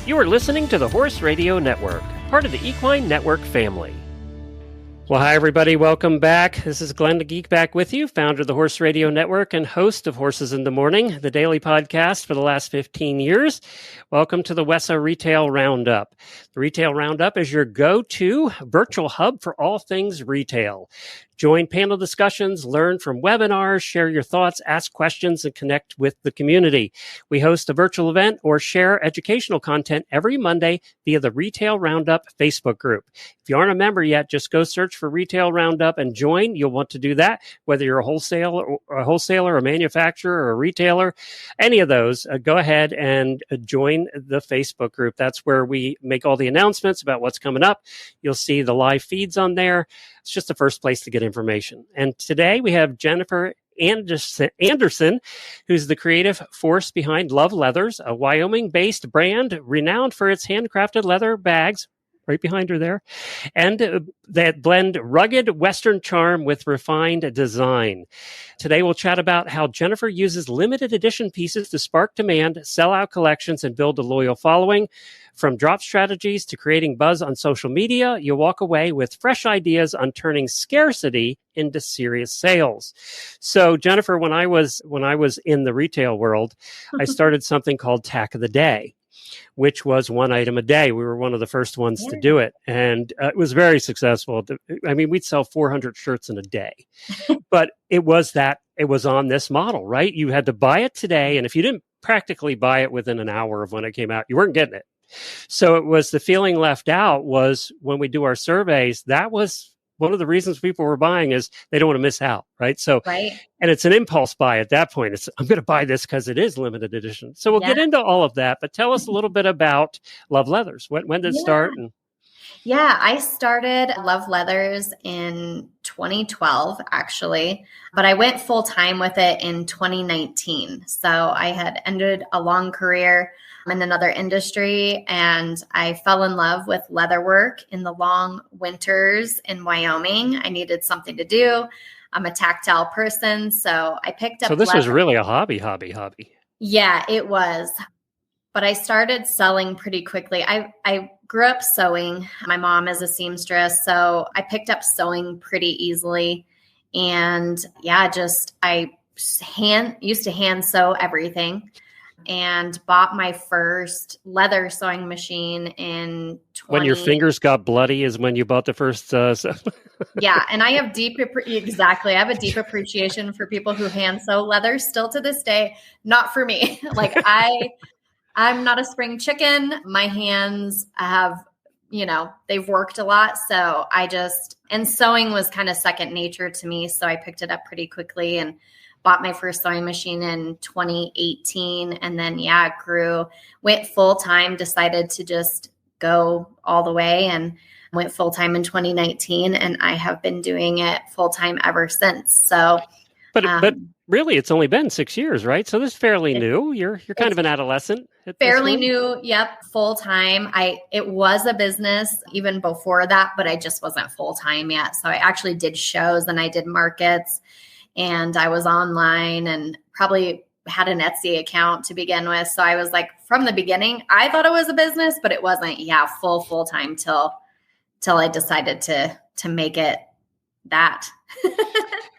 You are listening to the Horse Radio Network, part of the Equine Network family. Well, hi, everybody. Welcome back. This is Glenn the Geek back with you, founder of the Horse Radio Network and host of Horses in the Morning, the daily podcast for the last 15 years. Welcome to the WESA Retail Roundup. The Retail Roundup is your go-to virtual hub for all things retail. Join panel discussions, learn from webinars, share your thoughts, ask questions, and connect with the community. We host a virtual event or share educational content every Monday via the Retail Roundup Facebook group. If you aren't a member yet, just go search for Retail Roundup and join. You'll want to do that, whether you're a wholesaler, a manufacturer, or a retailer, any of those. Go ahead and join the Facebook group. That's where we make all the announcements about what's coming up. You'll see the live feeds on there. It's just the first place to get information. And today we have Jennifer Anderson, who's the creative force behind Love Leathers, a Wyoming-based brand renowned for its handcrafted leather bags, right behind her there, and that blend rugged Western charm with refined design. Today we'll chat about how Jennifer uses limited edition pieces to spark demand, sell out collections, and build a loyal following. From drop strategies to creating buzz on social media, you'll walk away with fresh ideas on turning scarcity into serious sales. So, Jennifer, when I was in the retail world, I started something called Tack of the Day, which was one item a day. We were one of the first ones to do it. And it was very successful. I mean, we'd sell 400 shirts in a day. But it was on this model, right? You had to buy it today. And if you didn't practically buy it within an hour of when it came out, you weren't getting it. So it was the feeling left out was when we do our surveys, that was one of the reasons people were buying is they don't want to miss out, right? So, right. And it's an impulse buy at that point. It's, I'm going to buy this because it is limited edition. So we'll get into all of that, but tell us a little bit about Love Leathers. When did it start? Yeah, I started Love Leathers in 2012, actually, but I went full time with it in 2019. So I had ended a long career in another industry, and I fell in love with leatherwork in the long winters in Wyoming. I needed something to do. I'm a tactile person, so I picked up. So this was really a hobby. Yeah, it was. But I started selling pretty quickly. I grew up sewing. My mom is a seamstress, so I picked up sewing pretty easily. And yeah, I used to hand sew everything. And bought my first leather sewing machine in 20. When your fingers got bloody is when you bought the first. Yeah. And I have I have a deep appreciation for people who hand sew leather still to this day. Not for me. Like I'm not a spring chicken. My hands have, they've worked a lot. So and sewing was kind of second nature to me. So I picked it up pretty quickly and bought my first sewing machine in 2018. And then, went full time, decided to just go all the way and went full time in 2019. And I have been doing it full time ever since. So, but really, it's only been 6 years, right? So this is fairly new. You're kind of an adolescent. Fairly new. Yep. Full time. It was a business even before that, but I just wasn't full time yet. So I actually did shows and I did markets. And I was online and probably had an Etsy account to begin with. So I was like, from the beginning, I thought it was a business, but it wasn't. Yeah, full time till I decided to make it that.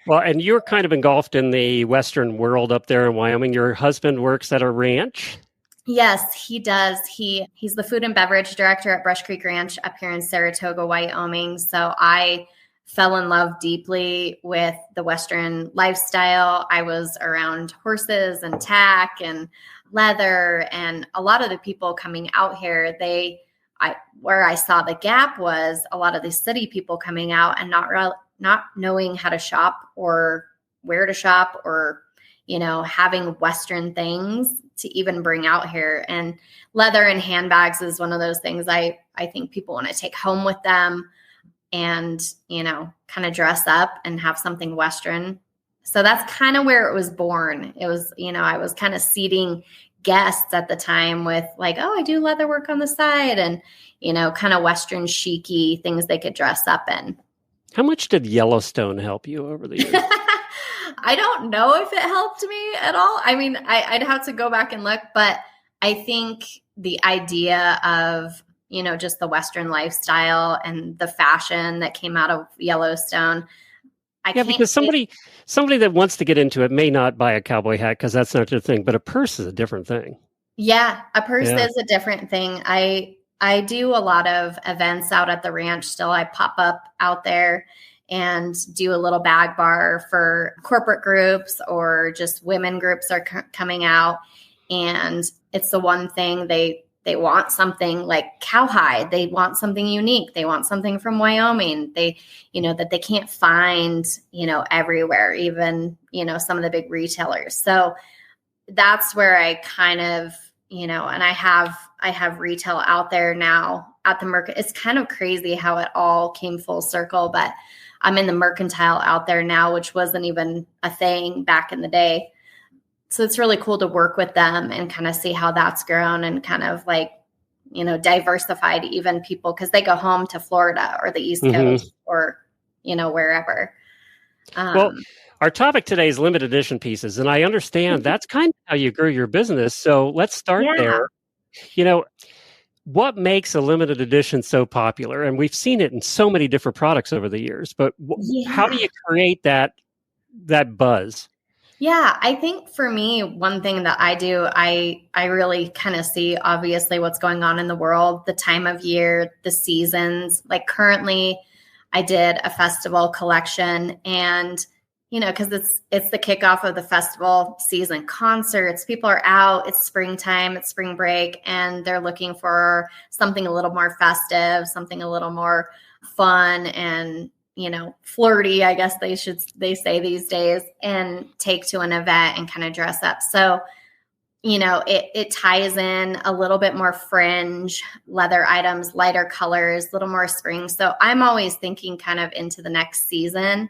Well, and you're kind of engulfed in the Western world up there in Wyoming. Your husband works at a ranch. Yes, he does. He's the food and beverage director at Brush Creek Ranch up here in Saratoga, Wyoming. So I fell in love deeply with the Western lifestyle. I was around horses and tack and leather, and a lot of the people coming out here, where I saw the gap was a lot of the city people coming out and not knowing how to shop or where to shop or, having Western things to even bring out here. And leather and handbags is one of those things I think people want to take home with them and, kind of dress up and have something Western. So that's kind of where it was born. It was, I was kind of seeding guests at the time with like, oh, I do leather work on the side and, kind of Western chic-y things they could dress up in. How much did Yellowstone help you over the years? I don't know if it helped me at all. I mean, I'd have to go back and look, but I think the idea of, just the Western lifestyle and the fashion that came out of Yellowstone. Because somebody that wants to get into it may not buy a cowboy hat because that's not their thing, but a purse is a different thing. Yeah, a purse is a different thing. I do a lot of events out at the ranch still. I pop up out there and do a little bag bar for corporate groups, or just women groups are coming out. And it's the one thing they want, something like cowhide. They want something unique. They want something from Wyoming. They, that they can't find, everywhere, even, some of the big retailers. So that's where I kind of, and I have retail out there now at the market. It's kind of crazy how it all came full circle, but I'm in the mercantile out there now, which wasn't even a thing back in the day. So it's really cool to work with them and kind of see how that's grown and kind of like, diversified even people, because they go home to Florida or the East Coast or, wherever. Well, our topic today is limited edition pieces, and I understand that's kind of how you grew your business. So let's start there. What makes a limited edition so popular? And we've seen it in so many different products over the years, but how do you create that buzz? Yeah, I think for me, one thing that I do, I really kind of see obviously what's going on in the world, the time of year, the seasons. Like currently, I did a festival collection, and because it's the kickoff of the festival season, concerts, people are out, it's springtime, it's spring break, and they're looking for something a little more festive, something a little more fun and, flirty, I guess they say these days, and take to an event and kind of dress up. So, it ties in a little bit more fringe, leather items, lighter colors, a little more spring. So I'm always thinking kind of into the next season.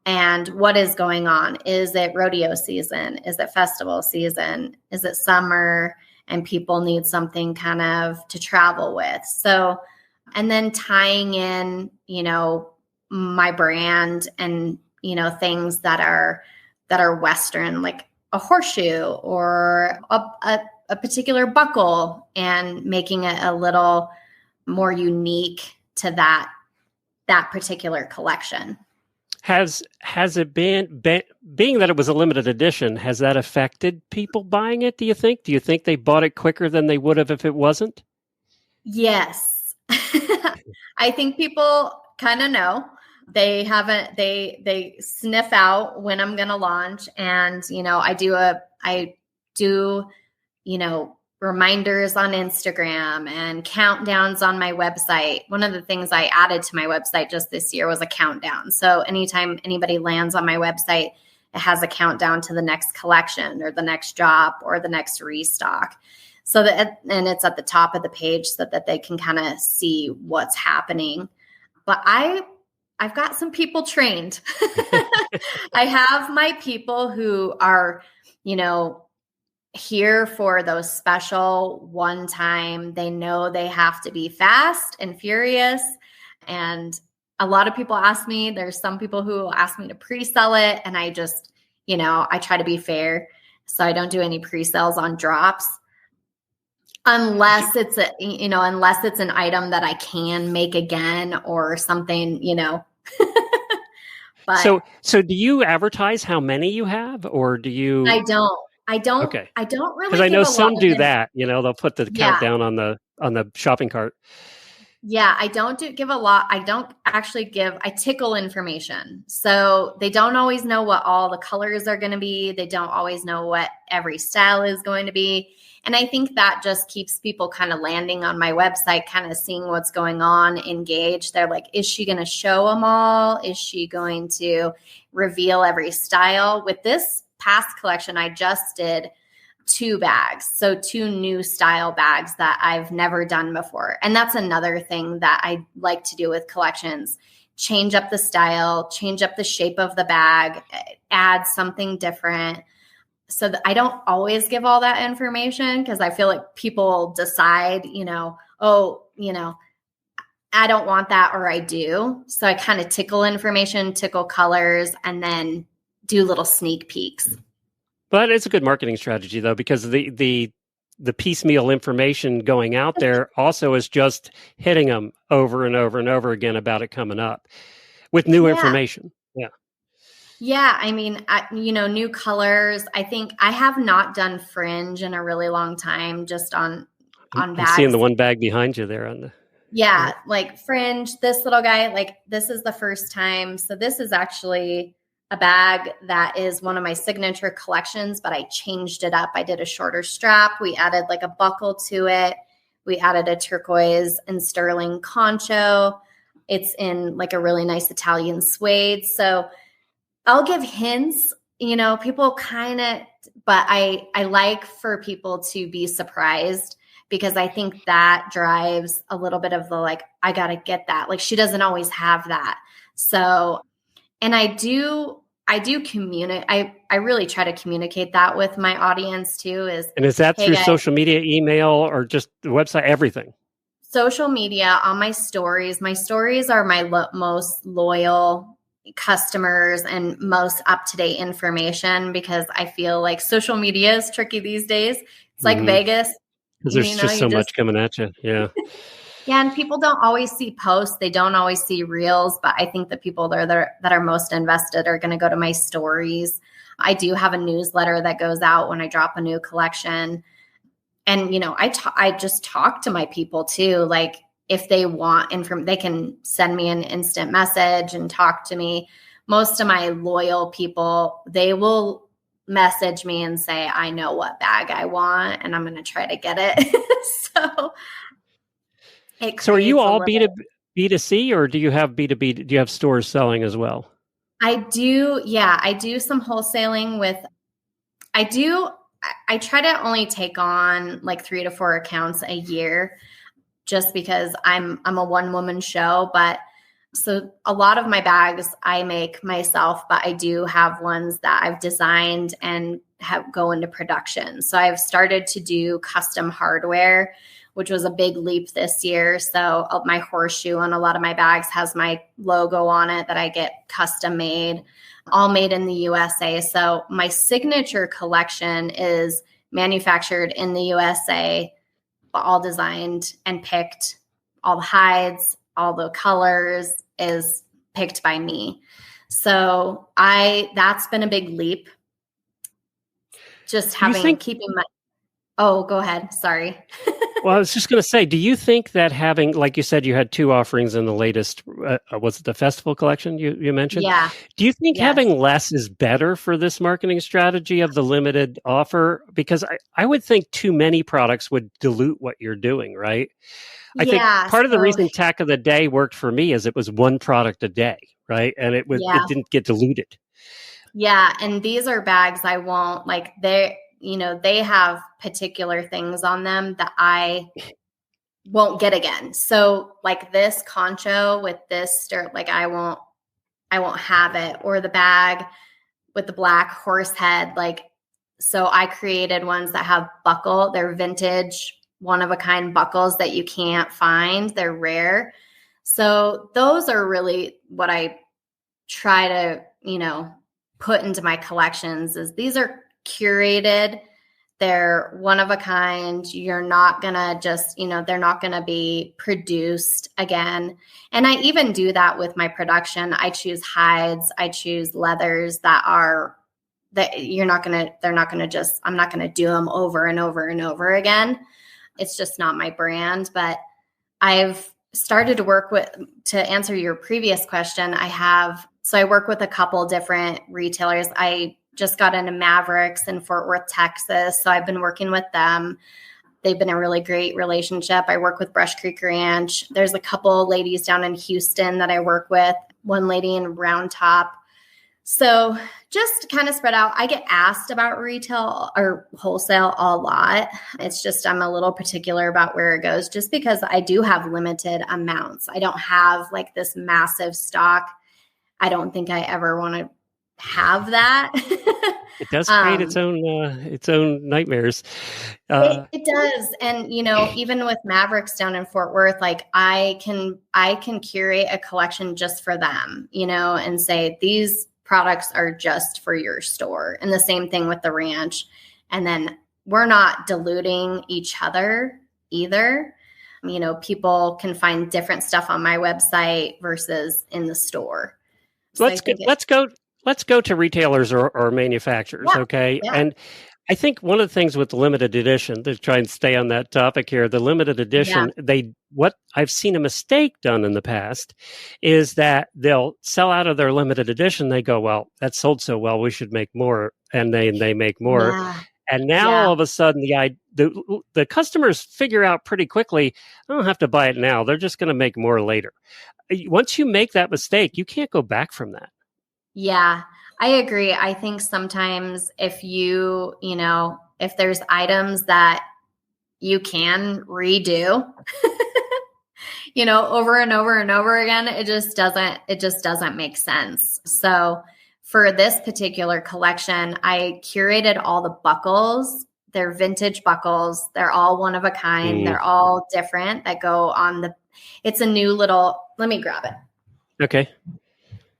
And what is going on? Is it rodeo season? Is it festival season? Is it summer and people need something kind of to travel with? So, and then tying in, my brand and, things that are Western, like a horseshoe or a particular buckle, and making it a little more unique to that particular collection. Has it been being that it was a limited edition, has that affected people buying it, do you think? Do you think they bought it quicker than they would have if it wasn't? Yes. I think people kind of know. They haven't, they sniff out when I'm going to launch. And, I do, reminders on Instagram and countdowns on my website. One of the things I added to my website just this year was a countdown. So anytime anybody lands on my website, it has a countdown to the next collection or the next drop or the next restock. So and it's at the top of the page so that they can kind of see what's happening. But I've got some people trained. I have my people who are, here for those special one time. They know they have to be fast and furious. And a lot of people ask me, there's some people who will ask me to pre-sell it. And I just, I try to be fair. So I don't do any pre-sales on drops. Unless it's unless it's an item that I can make again or something, But so do you advertise how many you have, or do you? I don't. Okay. I don't really. Because I know some do that. They'll put the countdown on the shopping cart. Yeah, I don't give a lot. I don't actually give. I tickle information, so they don't always know what all the colors are going to be. They don't always know what every style is going to be. And I think that just keeps people kind of landing on my website, kind of seeing what's going on, engaged. They're like, is she going to show them all? Is she going to reveal every style? With this past collection, I just did 2 bags. So 2 new style bags that I've never done before. And that's another thing that I like to do with collections. Change up the style, change up the shape of the bag, add something different. So I don't always give all that information because I feel like people decide, I don't want that or I do. So I kind of tickle information, tickle colors, and then do little sneak peeks. But it's a good marketing strategy though, because the the piecemeal information going out there also is just hitting them over and over and over again about it coming up with new Yeah. information. Yeah. Yeah. I mean, new colors. I think I have not done fringe in a really long time, just on I'm seeing bags. the one bag behind you there on the. Yeah. Like fringe, this little guy, like this is the first time. So this is actually a bag that is one of my signature collections, but I changed it up. I did a shorter strap. We added like a buckle to it. We added a turquoise and sterling concho. It's in like a really nice Italian suede. So I'll give hints, people kind of, but I like for people to be surprised, because I think that drives a little bit of the, like, I got to get that. Like, she doesn't always have that. So, and I do communicate. I really try to communicate that with my audience too, And is that hey through guys, social media, email, or just the website, everything? social media, on my stories. My stories are my most loyal customers and most up-to-date information, because I feel like social media is tricky these days. It's like Vegas. Because there's just so much coming at you. Yeah. Yeah, and people don't always see posts. They don't always see reels, but I think the people that are most invested are going to go to my stories. I do have a newsletter that goes out when I drop a new collection. And, I just talk to my people too. Like, if they want they can send me an instant message and talk to me. Most of my loyal people, they will message me and say, I know what bag I want and I'm going to try to get it. So are you all B2C, or do you have B2B? Do you have stores selling as well? I do. Yeah, I do some wholesaling I try to only take on like 3 to 4 accounts a year, just because I'm a one woman show. But so a lot of my bags I make myself, but I do have ones that I've designed and go into production. So I've started to do custom hardware, which was a big leap this year. So my horseshoe on a lot of my bags has my logo on it that I get custom made, all made in the USA. So my signature collection is manufactured in the USA, all designed and picked. All the hides, all the colors is picked by me. So that's been a big leap. Just keeping my, oh, go ahead. Sorry. Well, I was just going to say, do you think that having, like you said, you had 2 offerings in the latest, was it the festival collection you mentioned? Yeah. Do you think having less is better for this marketing strategy of the limited offer? Because I would think too many products would dilute what you're doing, right? I think part of the reason Tack of the Day worked for me is it was one product a day, right? And it didn't get diluted. Yeah. And these are bags I won't, like, they have particular things on them that I won't get again. So like this concho with this like I won't have it, or the bag with the black horse head. Like, so I created ones that have buckle. They're vintage, one of a kind buckles that you can't find. They're rare. So those are really what I try to, put into my collections. Is these are curated. They're one of a kind. You're not going to just, they're not going to be produced again. And I even do that with my production. I choose hides. I choose leathers that they're not going to I'm not going to do them over and over and over again. It's just not my brand. But I've started to to answer your previous question. I work with a couple different retailers. I just got into Mavericks in Fort Worth, Texas. So I've been working with them. They've been a really great relationship. I work with Brush Creek Ranch. There's a couple ladies down in Houston that I work with, one lady in Roundup. So just kind of spread out. I get asked about retail or wholesale a lot. It's just I'm a little particular about where it goes, just because I do have limited amounts. I don't have like this massive stock. I don't think I ever want to have that. It does create its own nightmares. It does. And, even with Mavericks down in Fort Worth, like I can curate a collection just for them, and say these products are just for your store. And the same thing with the ranch. And then we're not diluting each other either. People can find different stuff on my website versus in the store. So let's go to retailers or manufacturers. Yeah, Okay. yeah. And I think one of the things with the limited edition, to try and stay on that topic here, the limited Yeah. edition, what I've seen a mistake done in the past is that they'll sell out of their limited edition. They go, well, that sold so well, we should make more. And they make more. Yeah. And now Yeah. all of a sudden the customers figure out pretty quickly, I don't have to buy it now. They're just going to make more later. Once you make that mistake, you can't go back from that. Yeah, I agree. I think sometimes if if there's items that you can redo, over and over and over again, it just doesn't make sense. So for this particular collection, I curated all the buckles. They're vintage buckles. They're all one of a kind. They're all different that go on it's a new little, let me grab it. Okay.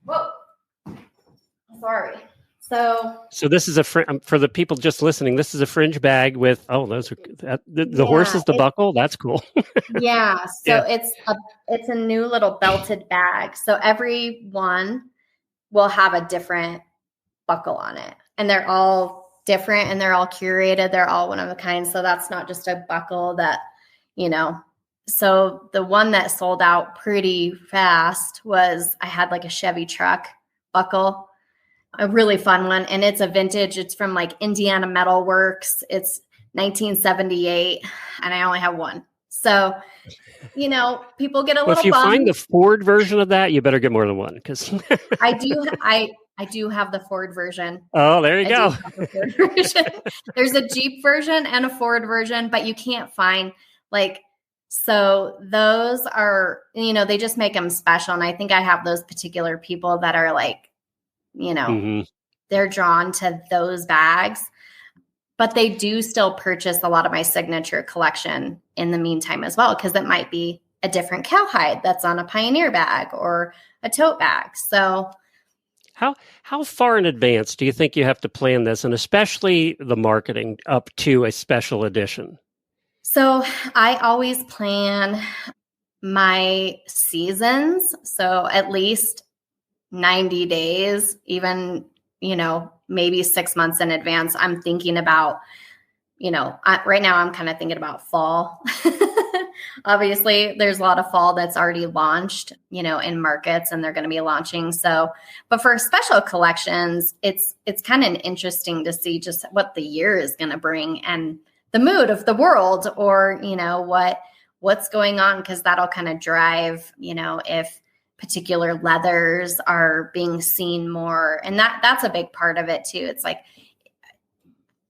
Whoa. Sorry. So this is for the people just listening. This is a fringe bag with those are the horse is the buckle. That's cool. Yeah. So it's a new little belted bag. So every one will have a different buckle on it, and they're all different and they're all curated. They're all one of a kind. So that's not just a buckle that. So the one that sold out pretty fast was I had like a Chevy truck buckle. A really fun one. And it's a vintage. It's from like Indiana Metal Works. It's 1978 and I only have one. So, people get a little if you bummed. find the Ford version of that, you better get more than one because I do have the Ford version. Oh, there you go. There's a Jeep version and a Ford version, but you can't find so those are, they just make them special. And I think I have those particular people that are they're drawn to those bags, but they do still purchase a lot of my signature collection in the meantime as well, because it might be a different cowhide that's on a Pioneer bag or a tote bag. So how far in advance do you think you have to plan this, and especially the marketing up to a special edition? So I always plan my seasons. So at least 90 days, even, maybe 6 months in advance. I'm thinking about, right now I'm kind of thinking about fall. Obviously, there's a lot of fall that's already launched, in markets, and they're going to be launching. So, but for special collections, it's kind of interesting to see just what the year is going to bring and the mood of the world, or, what's going on, because that'll kind of drive, if particular leathers are being seen more. And that's a big part of it too. It's like,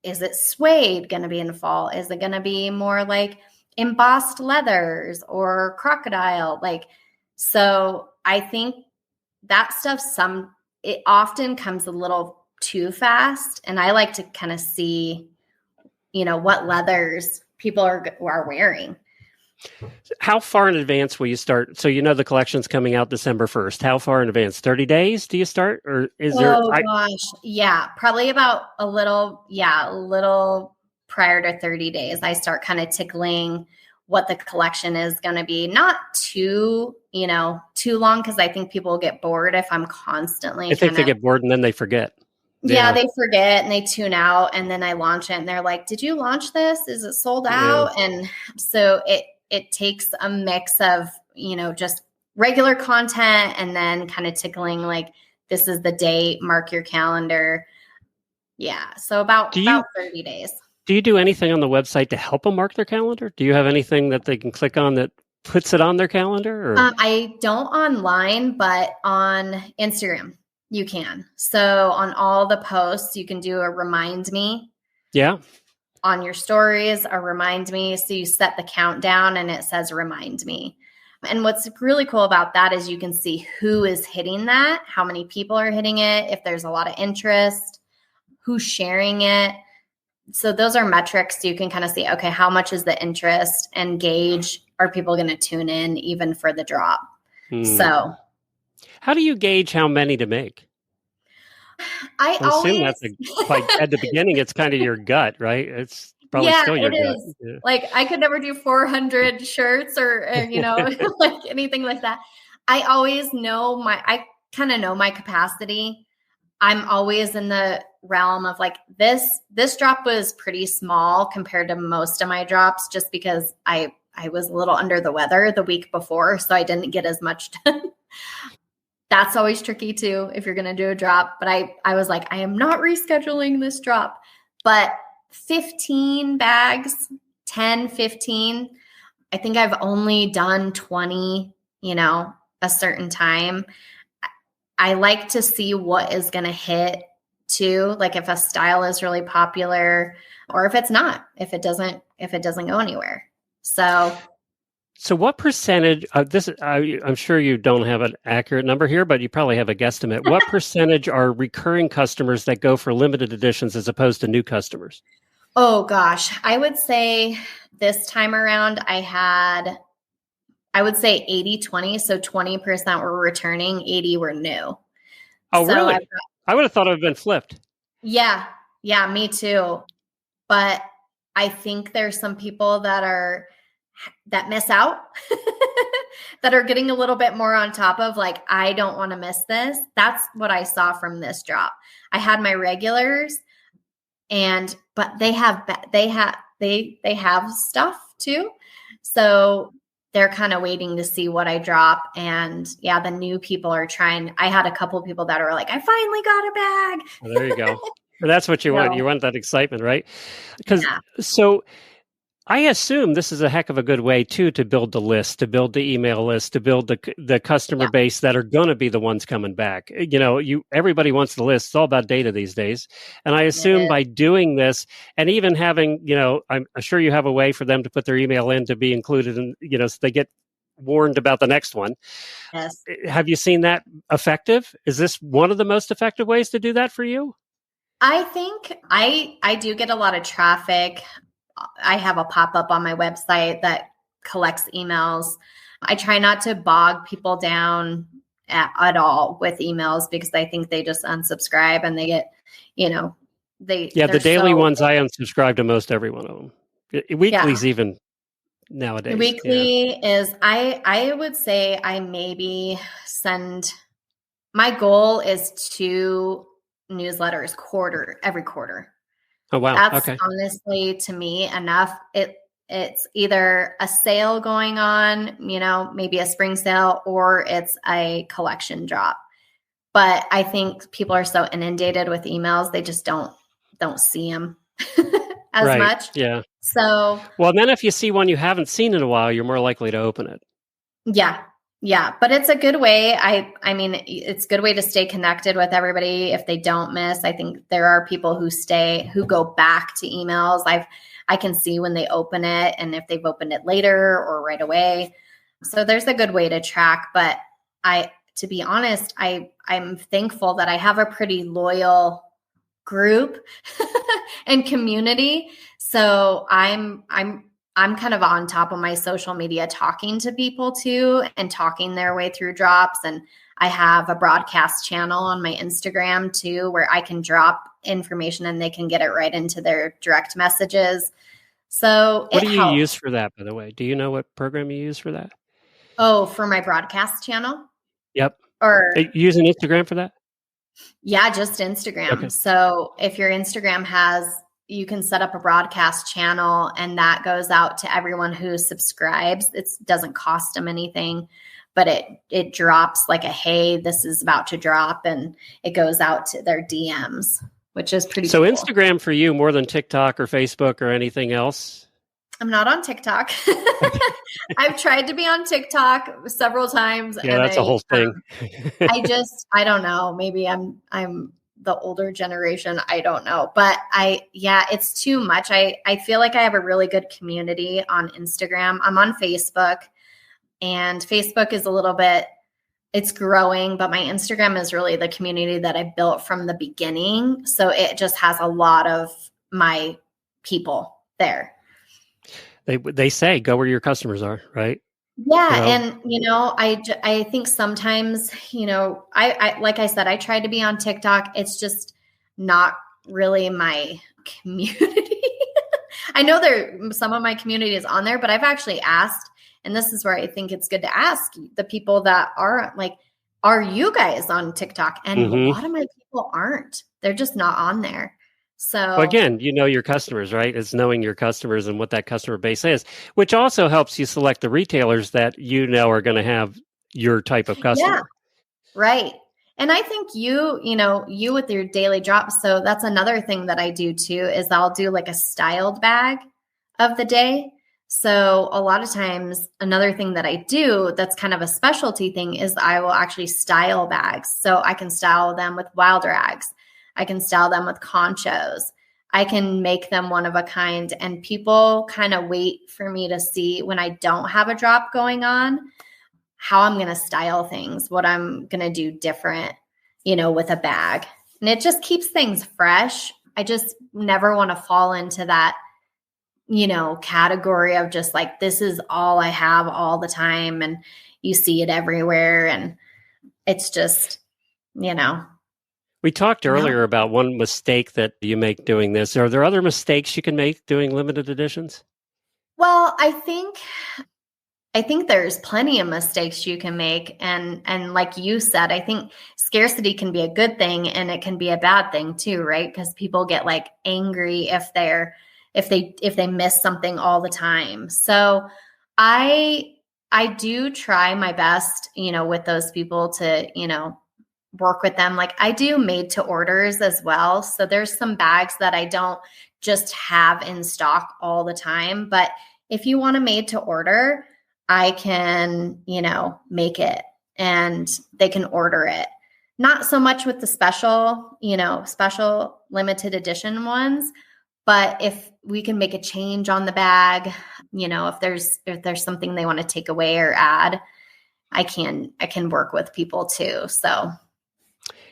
is it suede going to be in the fall? Is it going to be more like embossed leathers or crocodile? So I think that stuff, it often comes a little too fast. And I like to kind of see, what leathers people are wearing. How far in advance will you start? So the collection's coming out December 1st. How far in advance? 30 days do you start? Or is there... Oh, gosh. Yeah, probably about a little prior to 30 days. I start kind of tickling what the collection is going to be. Not too long, because I think people will get bored if I'm constantly... they get bored and then they forget. Yeah, they forget and they tune out, and then I launch it and they're like, did you launch this? Is it sold out? Yeah. And so it takes a mix of, just regular content and then kind of tickling this is the date, mark your calendar. Yeah. So about 30 days. Do you do anything on the website to help them mark their calendar? Do you have anything that they can click on that puts it on their calendar? Or? I don't online, but on Instagram. You can. So on all the posts, you can do a remind me. Yeah. On your stories, a remind me. So you set the countdown and it says remind me. And what's really cool about that is you can see who is hitting that, how many people are hitting it, if there's a lot of interest, who's sharing it. So those are metrics you can kind of see, okay, how much is the interest, and gauge, are people going to tune in even for the drop? So how do you gauge how many to make? I assume that's at the beginning, it's kind of your gut, right? probably Yeah, still your it gut. is. Yeah. Like, I could never do 400 shirts or, like anything like that. I always know I kind of know my capacity. I'm always in the realm of like this drop was pretty small compared to most of my drops just because I was a little under the weather the week before, so I didn't get as much done. That's always tricky too if you're going to do a drop, but I was like, I am not rescheduling this drop. But 15 bags, 10, 15, I think I've only done 20, a certain time. I like to see what is going to hit too. Like if a style is really popular or if it's not, if it doesn't go anywhere. So what percentage of this, I'm sure you don't have an accurate number here, but you probably have a guesstimate. What percentage are recurring customers that go for limited editions as opposed to new customers? Oh gosh, I would say this time around I would say 80-20. So 20% were returning, 80 were new. Oh, So really? I would have thought it would have been flipped. Yeah, me too. But I think there's some people that miss out that are getting a little bit more on top of like, I don't want to miss this. That's what I saw from this drop. I had my regulars but they have stuff too. So they're kind of waiting to see what I drop. And yeah, the new people are trying. I had a couple of people that are like, I finally got a bag. Well, there you go. That's what you want. You want that excitement, right? Because so I assume this is a heck of a good way too to build the list, to build the email list, to build the customer base that are going to be the ones coming back. Everybody wants the list. It's all about data these days. And I assume by doing this and even having, I'm sure you have a way for them to put their email in to be included in, so they get warned about the next one. Yes. Have you seen that effective? Is this one of the most effective ways to do that for you? I think I do get a lot of traffic. I have a pop-up on my website that collects emails. I try not to bog people down at all with emails because I think they just unsubscribe and they get, the daily ones, I unsubscribe to most every one of them. Weekly's even nowadays. Weekly is, I would say I maybe my goal is 2 newsletters every quarter. Oh, wow. That's honestly, to me, enough. It's either a sale going on, maybe a spring sale, or it's a collection drop. But I think people are so inundated with emails, they just don't see them as much. Yeah. So, well, then if you see one you haven't seen in a while, you're more likely to open it. Yeah. Yeah. But it's a good way. I mean, it's a good way to stay connected with everybody if they don't miss. I think there are people who go back to emails. I can see when they open it and if they've opened it later or right away. So there's a good way to track. But to be honest, I'm thankful that I have a pretty loyal group and community. So I'm kind of on top of my social media talking to people too and talking their way through drops. And I have a broadcast channel on my Instagram too, where I can drop information and they can get it right into their direct messages. So what do you use for that, by the way? Do you know what program you use for that? Oh, for my broadcast channel? Yep. Or are you using Instagram for that? Yeah, just Instagram. Okay. So if your Instagram you can set up a broadcast channel and that goes out to everyone who subscribes. It doesn't cost them anything, but it drops like hey, this is about to drop, and it goes out to their DMs, which is pretty cool. Instagram for you more than TikTok or Facebook or anything else? I'm not on TikTok. I've tried to be on TikTok several times. Yeah, and that's a whole thing. I don't know. Maybe I'm the older generation. I don't know. But it's too much. I feel like I have a really good community on Instagram. I'm on Facebook, and Facebook is it's growing, but my Instagram is really the community that I built from the beginning. So it just has a lot of my people there. They say go where your customers are, right? Yeah. And, I think sometimes, I like I said, I tried to be on TikTok. It's just not really my community. I know some of my community is on there, but I've actually asked, and this is where I think it's good to ask the people that are like, are you guys on TikTok? And a lot of my people aren't. They're just not on there. So well, again, you know your customers, right? It's knowing your customers and what that customer base is, which also helps you select the retailers that you know are going to have your type of customer. Yeah, right. And I think you with your daily drops. So that's another thing that I do too, is I'll do like a styled bag of the day. So a lot of times, another thing that I do that's kind of a specialty thing is I will actually style bags. So I can style them with wild rags. I can style them with conchos. I can make them one of a kind. And people kind of wait for me to see when I don't have a drop going on, how I'm going to style things, what I'm going to do different, with a bag. And it just keeps things fresh. I just never want to fall into that, category of just like, this is all I have all the time. And you see it everywhere. And it's just, We talked earlier about one mistake that you make doing this. Are there other mistakes you can make doing limited editions? Well, I think there's plenty of mistakes you can make. And like you said, I think scarcity can be a good thing and it can be a bad thing too, right? Because people get like angry if they miss something all the time. So I do try my best, with those people to, work with them. Like I do made to orders as well. So there's some bags that I don't just have in stock all the time. But if you want a made to order, I can, make it and they can order it. Not so much with the special limited edition ones, but if we can make a change on the bag, if there's something they want to take away or add, I can work with people too. So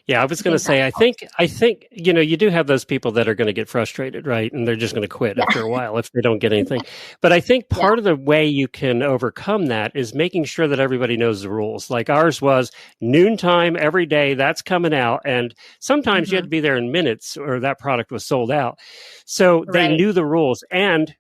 yeah, I was going to say, I think, you do have those people that are going to get frustrated, right? And they're just going to quit after a while if they don't get anything. But I think part of the way you can overcome that is making sure that everybody knows the rules. Like ours was noontime every day, that's coming out. And sometimes you had to be there in minutes or that product was sold out. So they knew the rules. And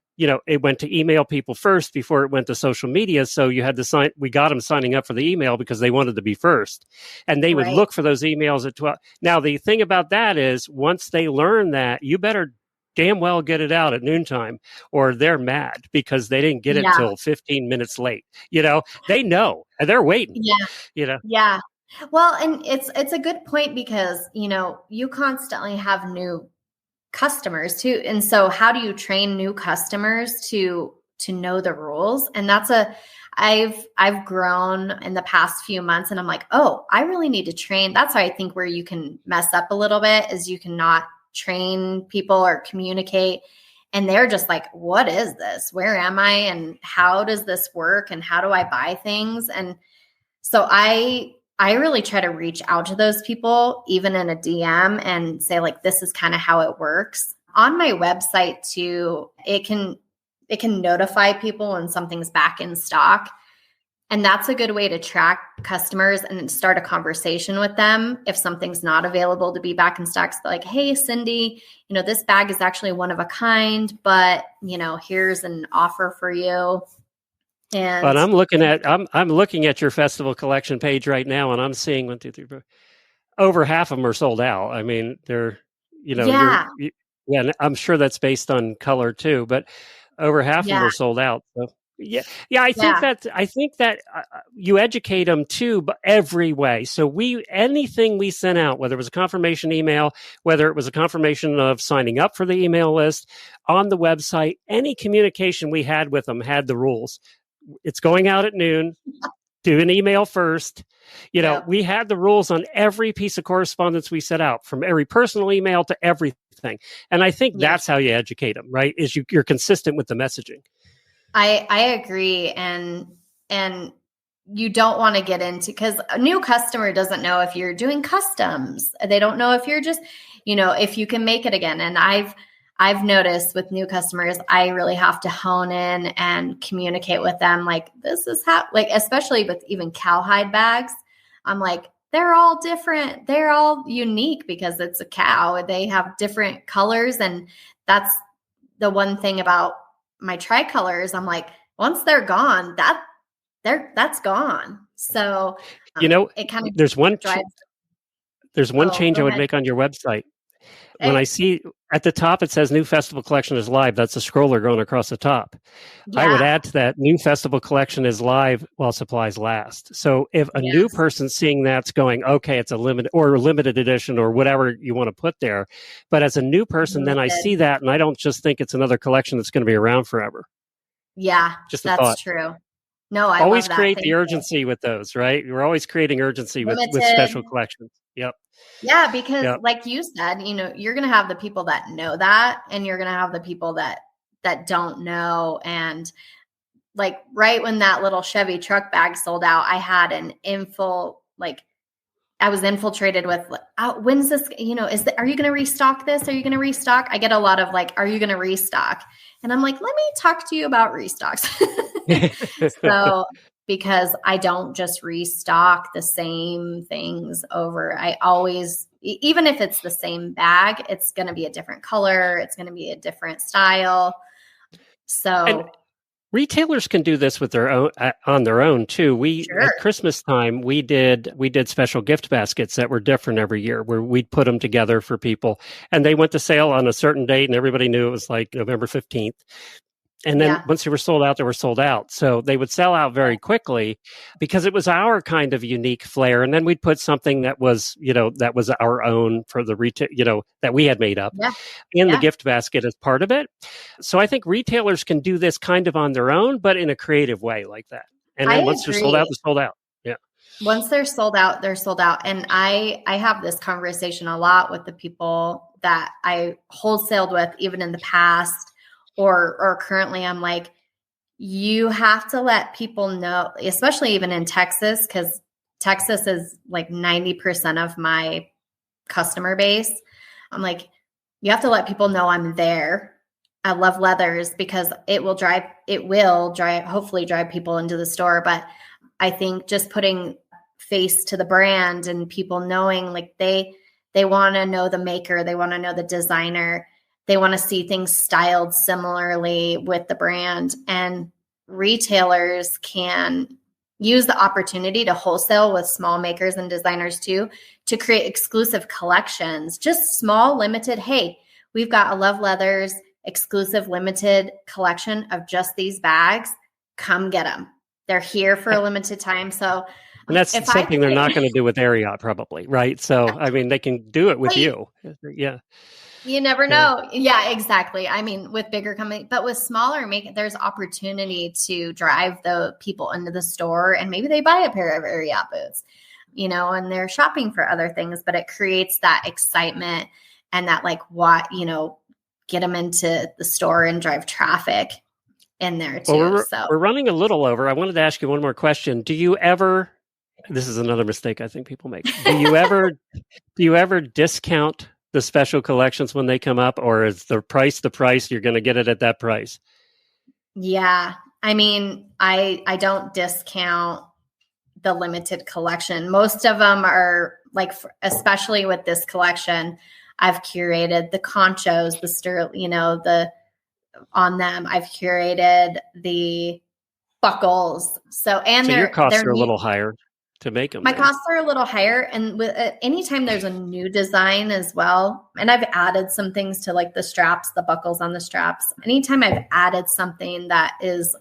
it went to email people first before it went to social media. So you had to we got them signing up for the email because they wanted to be first. And they would look for those emails at 12. Now, the thing about that is once they learn that, you better damn well get it out at noontime or they're mad because they didn't get it till 15 minutes late. They know and they're waiting. Yeah. Well, and it's a good point because, you constantly have new customers too. And so how do you train new customers to know the rules? And I've grown in the past few months and I'm like, oh, I really need to train. That's how I think where you can mess up a little bit is you cannot train people or communicate. And they're just like, what is this? Where am I? And how does this work? And how do I buy things? And so I really try to reach out to those people, even in a DM, and say like, this is kind of how it works. On my website too, it can notify people when something's back in stock. And that's a good way to track customers and start a conversation with them. If something's not available to be back in stock, so like, hey, Cindy, this bag is actually one of a kind, but here's an offer for you. But I'm looking at your festival collection page right now, and I'm seeing 1, 2, 3, 4. Over half of them are sold out. I mean, they're, and I'm sure that's based on color too, but over half of them are sold out. So I think that you educate them too, but every way. So anything we sent out, whether it was a confirmation email, whether it was a confirmation of signing up for the email list on the website, any communication we had with them had the rules. It's going out at noon. Do an email first. We had the rules on every piece of correspondence we set out, from every personal email to everything. And I think that's how you educate them, right? Is you're consistent with the messaging. I agree. And you don't want to get into, because a new customer doesn't know if you're doing customs. They don't know if you're just, if you can make it again. And I've noticed with new customers, I really have to hone in and communicate with them. Like, this is how, like, especially with even cowhide bags, I'm like, they're all different. They're all unique because it's a cow. They have different colors, and that's the one thing about my tricolors, I'm like, once they're gone, that's gone. So it kind of there's one drives. there's one change Go I would ahead. make on your website. When I see at the top it says new festival collection is live, that's a scroller going across the top. I would Yeah. add to that, new festival collection is live while supplies last. So if a new person seeing that's going, okay, it's a limited edition or whatever you want to put there. But as a new person, then I see that and I don't just think it's another collection that's going to be around forever. Yeah, Just a that's thought. true. No, I Always love that. create Thank the you. urgency with those, right? You're always creating urgency with Limited. special collections. Yep. Yeah, because like you said, you're going to have the people that know that, and you're going to have the people that don't know. And like right when that little Chevy truck bag sold out, I had I was infiltrated with, when's this, are you going to restock this? Are you going to restock? I get a lot of are you going to restock? And I'm like, let me talk to you about restocks. So, because I don't just restock the same things over. I always, even if it's the same bag, it's going to be a different color. It's going to be a different style. So, and retailers can do this with their own on their own too. At Christmas time we did special gift baskets that were different every year, where we'd put them together for people, and they went to sale on a certain date, and everybody knew it was like November 15th. And then once they were sold out, they were sold out. So they would sell out very quickly because it was our kind of unique flair. And then we'd put something that was, that was our own for the retail, that we had made up in the gift basket as part of it. So I think retailers can do this kind of on their own, but in a creative way like that. And then once they're sold out, they're sold out. Yeah. Once they're sold out, they're sold out. And I have this conversation a lot with the people that I wholesaled with, even in the past. Or currently, I'm like, you have to let people know, especially even in Texas, because Texas is like 90% of my customer base. I'm like, you have to let people know I'm there. I love leathers because it will hopefully drive people into the store. But I think just putting face to the brand and people knowing, they want to know the maker, they want to know the designer. They want to see things styled similarly with the brand, and retailers can use the opportunity to wholesale with small makers and designers too, to create exclusive collections, just small, limited. Hey, we've got a Love Leathers exclusive limited collection of just these bags. Come get them. They're here for a limited time. So, and that's something they're not going to do with Ariat probably, right? So, I mean, they can do it with you. Yeah. You never know. Yeah, exactly. I mean, with bigger companies, but with smaller, there's opportunity to drive the people into the store, and maybe they buy a pair of Ariat boots, and they're shopping for other things, but it creates that excitement and that get them into the store and drive traffic in there too. Well, we're running a little over. I wanted to ask you one more question. Do you ever, this is another mistake I think people make. Do you ever discount the special collections when they come up, or is the price, you're going to get it at that price? Yeah. I mean, I don't discount the limited collection. Most of them are especially with this collection, I've curated the conchos, on them. I've curated the buckles. So your costs are a little higher to make them. My costs are a little higher. And anytime there's a new design as well, and I've added some things to the straps, the buckles on the straps. Anytime I've added something that is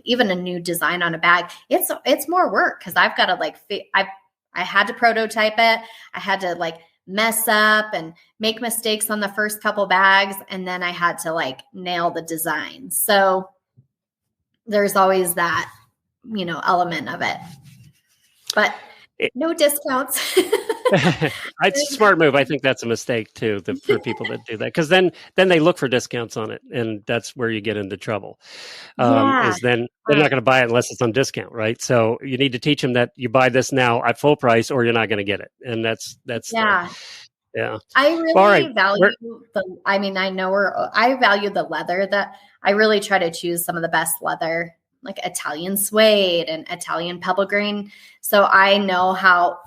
even a new design on a bag, it's more work because I've got to I had to prototype it. I had to mess up and make mistakes on the first couple bags. And then I had to nail the design. So there's always that, element of it. But no discounts. It's a smart move. I think that's a mistake too for people that do that, because then they look for discounts on it, and that's where you get into trouble. Is then they're not going to buy it unless it's on discount, right? So you need to teach them that you buy this now at full price, or you're not going to get it, and that's yeah. I really value I value the leather. That I really try to choose some of the best leather, like Italian suede and Italian pebble grain. So I know how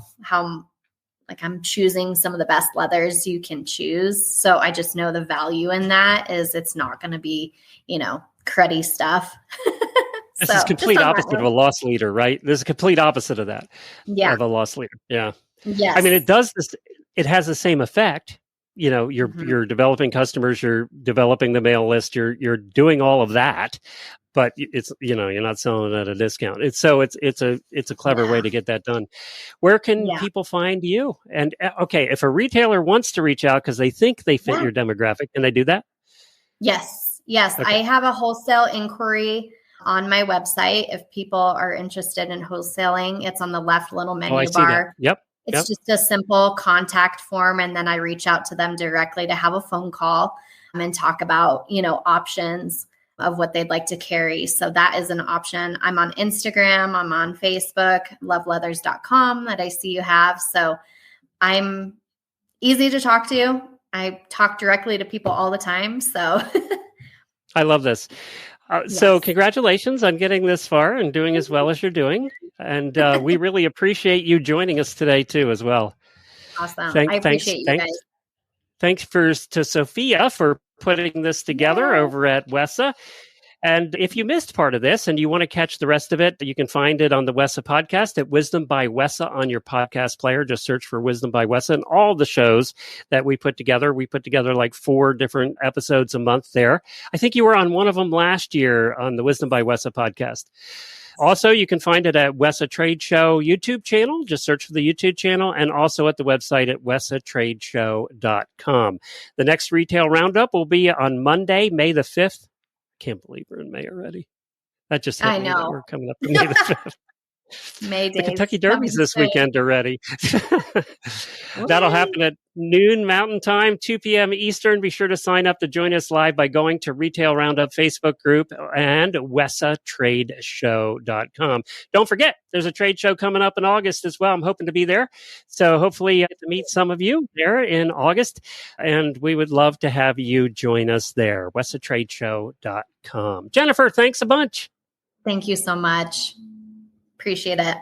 like I'm choosing some of the best leathers you can choose. So I just know the value in that is it's not going to be, cruddy stuff. This is complete opposite of a loss leader, right? This is a complete opposite of that. Yeah. Of a loss leader. Yeah. Yes. I mean, it does this. It has the same effect. You're developing customers, you're developing the mail list, you're doing all of that, but it's, you're not selling it at a discount. It's a clever way to get that done. Where can people find you? And okay, if a retailer wants to reach out because they think they fit your demographic, can they do that? Yes. Okay. I have a wholesale inquiry on my website. If people are interested in wholesaling, it's on the left little menu bar. Yep. It's just a simple contact form. And then I reach out to them directly to have a phone call and talk about, options of what they'd like to carry. So that is an option. I'm on Instagram. I'm on Facebook, loveleathers.com that I see you have. So I'm easy to talk to. I talk directly to people all the time. So I love this. So congratulations on getting this far and doing as well as you're doing. And we really appreciate you joining us today too, as well. Awesome. I appreciate you guys. Thanks to Sophia for putting this together over at WESA. And if you missed part of this and you want to catch the rest of it, you can find it on the WESA podcast at Wisdom by WESA on your podcast player. Just search for Wisdom by WESA and all the shows that we put together. We put together like 4 different episodes a month there. I think you were on one of them last year on the Wisdom by WESA podcast. Also, you can find it at WESA Trade Show YouTube channel. Just search for the YouTube channel, and also at the website at wesatradeshow.com. The next retail roundup will be on Monday, May the 5th. Can't believe we're in May already. That just hit me that we're coming up to May the 5th. May the Kentucky Derby's this weekend already. That'll happen at noon Mountain Time, 2 p.m. Eastern. Be sure to sign up to join us live by going to Retail Roundup Facebook group and wesatradeshow.com. Don't forget, there's a trade show coming up in August as well. I'm hoping to be there. So hopefully I get to meet some of you there in August. And we would love to have you join us there. wesatradeshow.com. Jennifer, thanks a bunch. Thank you so much. Appreciate it.